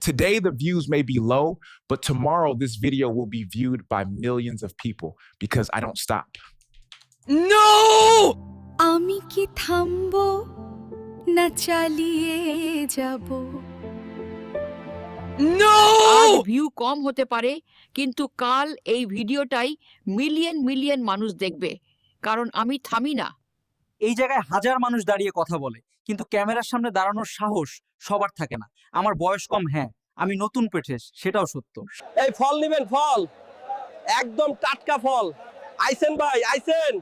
Today, the views may be low, but tomorrow, this video will be viewed by millions of people because I don't stop. No! আমি কি থামবো না চালিয়ে যাব No! আজ view কম হতে পারে কিন্তু কাল এই ভিডিওটাই মিলিয়ন মিলিয়ন মানুষ দেখবে কারণ আমি থামি না। এই জায়গায় হাজার মানুষ দাঁড়িয়ে কথা বলে কিন্তু ক্যামেরার সামনে দাঁড়ানোর সাহস সবার থাকে না। আমার বয়স কম, হ্যাঁ, আমি নতুন পেটেস, সেটাও সত্য। এই ফল নেবেন, ফল একদম টাটকা ফল। আইসেন ভাই, আইসেন।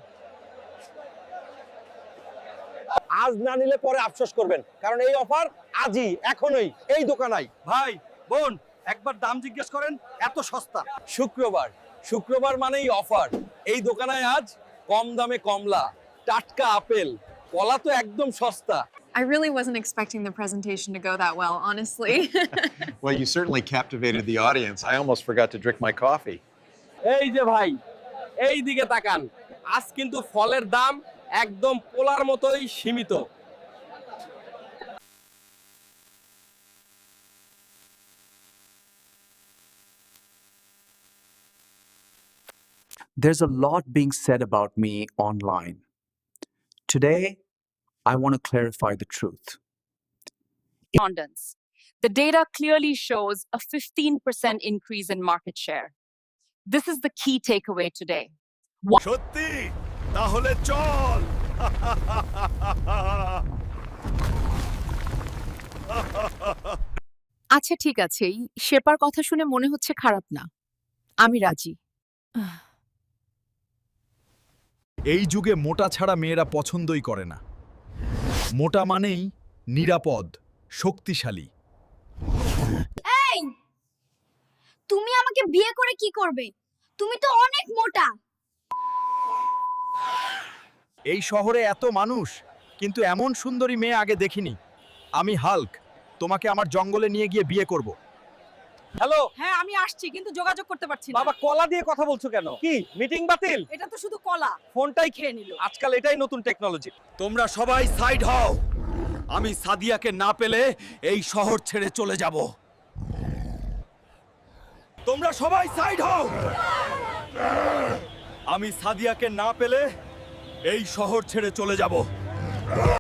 আজ না নিলে পরে আফসোস করবেন, কারণ এই অফার আজই, এখনই এই দোকানাই। ভাই বোন, একবার দাম জিজ্ঞেস করেন, এত সস্তা। শুক্রবার মানেই অফার। এই দোকানায় আজ কম দামে কমলা, টাটকা আপেল, কলা তো একদম সস্তা। I really wasn't expecting the presentation to go that well, honestly. Well, you certainly captivated the audience. I almost forgot to drink my coffee. এই যে ভাই, এই দিকে তাকান, আজ কিন্তু ফলের দাম একদম পোলার মতোই সীমিত। There's a lot being said about me online. Today, I want to clarify the truth. Respondents. The data clearly shows a 15% increase in market share. This is the key takeaway today. সত্যি? তাহলে চল। আচ্ছা ঠিক আছে, এই shaper কথা শুনে মনে হচ্ছে খারাপ না, আমি রাজি। এই যুগে মোটা ছাড়া মেয়েরা পছন্দই করে না। মোটা মানেই নিরাপদ, শক্তিশালী। এই, তুমি আমাকে বিয়ে করে কি করবে? তুমি তো অনেক মোটা। এই শহরে এত মানুষ, কিন্তু এমন সুন্দরী মেয়ে আগে দেখিনি। আমি হাল্ক, তোমাকে আমার জঙ্গলে নিয়ে গিয়ে বিয়ে করব। হ্যালো, হ্যাঁ আমি আসছি, কিন্তু যোগাযোগ করতে পারছি না। বাবা কলা দিয়ে কথা বলছো কেন? কি মিটিং বাতিল? এটা তো শুধু কলা, ফোনটাই খেয়ে নিল। আজকাল এটাই নতুন টেকনোলজি। তোমরা সবাই সাইড হও। আমি সাদিয়াকে না পেলে এই শহর ছেড়ে চলে যাব। তোমরা সবাই সাইড হও। আমি সাদিয়াকে না পেলে এই শহর ছেড়ে চলে যাব।